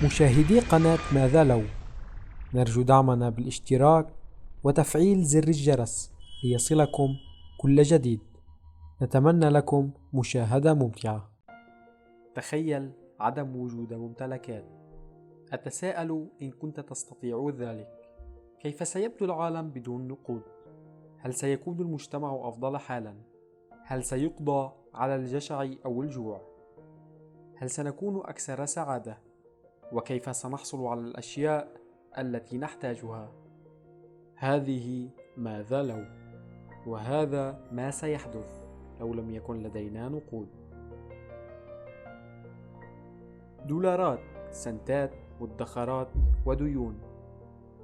مشاهدي قناة ماذا لو، نرجو دعمنا بالاشتراك وتفعيل زر الجرس ليصلكم كل جديد. نتمنى لكم مشاهدة ممتعة. تخيل عدم وجود ممتلكات. أتساءل إن كنت تستطيع ذلك، كيف سيبدو العالم بدون نقود؟ هل سيكون المجتمع أفضل حالا؟ هل سيقضى على الجشع أو الجوع؟ هل سنكون أكثر سعادة؟ وكيف سنحصل على الأشياء التي نحتاجها؟ هذه ماذا لو، وهذا ما سيحدث لو لم يكن لدينا نقود. دولارات، سنتات، مدخرات وديون،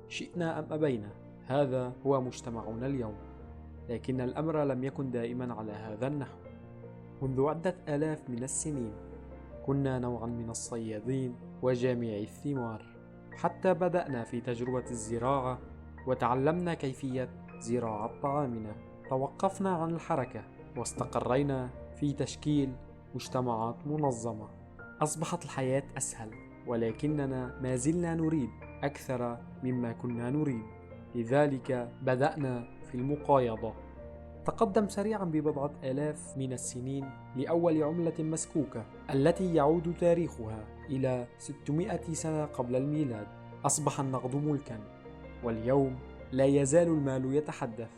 شئنا أم أبينا هذا هو مجتمعنا اليوم. لكن الأمر لم يكن دائما على هذا النحو. منذ عدة آلاف من السنين كنا نوعا من الصيادين وجامعي الثمار، حتى بدأنا في تجربة الزراعة وتعلمنا كيفية زراعة طعامنا. توقفنا عن الحركة واستقرينا في تشكيل مجتمعات منظمة. أصبحت الحياة أسهل، ولكننا ما زلنا نريد أكثر مما كنا نريد. لذلك بدأنا في المقايضة. تقدم سريعا ببضعة آلاف من السنين لأول عملة مسكوكة التي يعود تاريخها إلى 600 سنة قبل الميلاد. أصبح النقد ملكا، واليوم لا يزال المال يتحدث.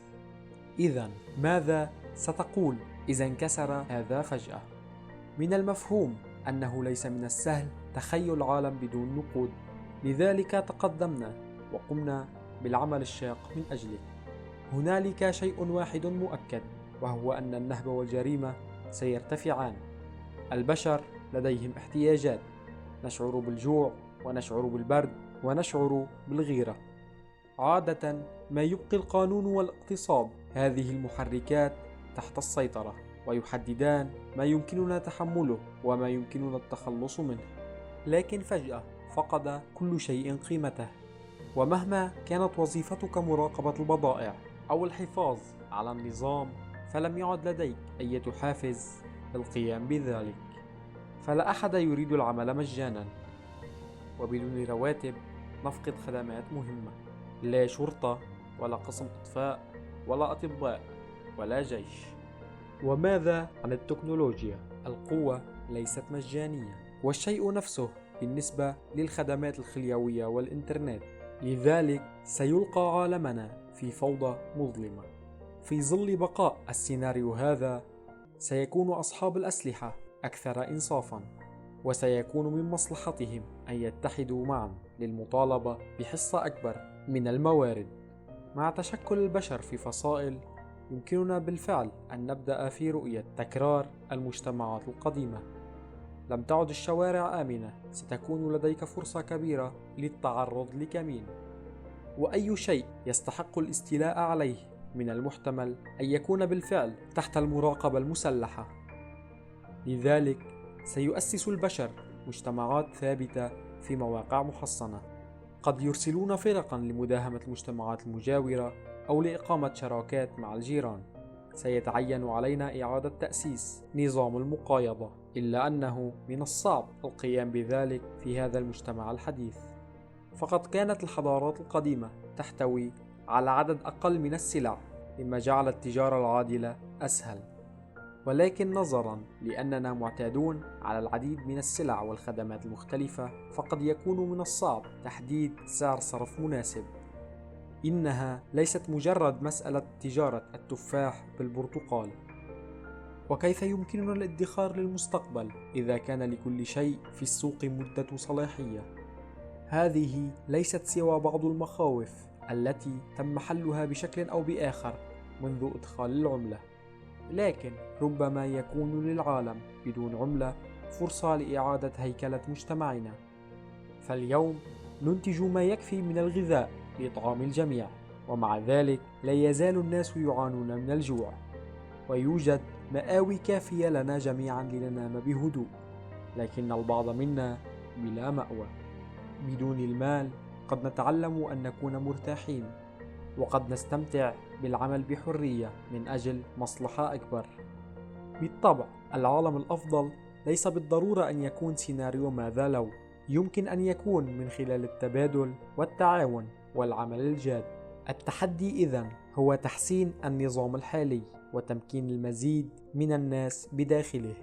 إذن ماذا ستقول إذا انكسر هذا فجأة؟ من المفهوم أنه ليس من السهل تخيل عالم بدون نقود. لذلك تقدمنا وقمنا بالعمل الشاق من أجله. هنالك شيء واحد مؤكد، وهو أن النهب والجريمة سيرتفعان. البشر لديهم احتياجات، نشعر بالجوع ونشعر بالبرد ونشعر بالغيرة. عادة ما يبقي القانون والاقتصاد هذه المحركات تحت السيطرة، ويحددان ما يمكننا تحمله وما يمكننا التخلص منه. لكن فجأة فقد كل شيء قيمته، ومهما كانت وظيفتك مراقبة البضائع أو الحفاظ على النظام، فلم يعد لديك أي حافز للقيام بذلك. فلا أحد يريد العمل مجانا، وبدون رواتب نفقد خدمات مهمة. لا شرطة ولا قسم إطفاء ولا أطباء ولا جيش. وماذا عن التكنولوجيا؟ القوة ليست مجانية، والشيء نفسه بالنسبة للخدمات الخليوية والإنترنت. لذلك سيلقى عالمنا في فوضى مظلمة. في ظل بقاء السيناريو هذا سيكون أصحاب الأسلحة أكثر إنصافا، وسيكون من مصلحتهم أن يتحدوا معا للمطالبة بحصة أكبر من الموارد. مع تشكل البشر في فصائل، يمكننا بالفعل أن نبدأ في رؤية تكرار المجتمعات القديمة. لم تعد الشوارع آمنة، ستكون لديك فرصة كبيرة للتعرض لكمين، وأي شيء يستحق الاستيلاء عليه من المحتمل أن يكون بالفعل تحت المراقبة المسلحة. لذلك سيؤسس البشر مجتمعات ثابتة في مواقع محصنة. قد يرسلون فرقا لمداهمة المجتمعات المجاورة أو لإقامة شراكات مع الجيران. سيتعين علينا إعادة تأسيس نظام المقايضة، إلا أنه من الصعب القيام بذلك في هذا المجتمع الحديث. فقد كانت الحضارات القديمة تحتوي على عدد أقل من السلع، مما جعل التجارة العادلة أسهل. ولكن نظرا لأننا معتادون على العديد من السلع والخدمات المختلفة، فقد يكون من الصعب تحديد سعر صرف مناسب. إنها ليست مجرد مسألة تجارة التفاح بالبرتقال. وكيف يمكننا الادخار للمستقبل إذا كان لكل شيء في السوق مدة صلاحية؟ هذه ليست سوى بعض المخاوف التي تم حلها بشكل أو بآخر منذ إدخال العملة. لكن ربما يكون للعالم بدون عملة فرصة لإعادة هيكلة مجتمعنا. فاليوم ننتج ما يكفي من الغذاء لإطعام الجميع، ومع ذلك لا يزال الناس يعانون من الجوع. ويوجد مآوي كافية لنا جميعا لننام بهدوء، لكن البعض منا بلا مأوى. بدون المال قد نتعلم أن نكون مرتاحين، وقد نستمتع بالعمل بحرية من أجل مصلحة أكبر. بالطبع العالم الأفضل ليس بالضرورة أن يكون سيناريو ماذا لو، يمكن أن يكون من خلال التبادل والتعاون والعمل الجاد. التحدي إذن هو تحسين النظام الحالي وتمكين المزيد من الناس بداخله.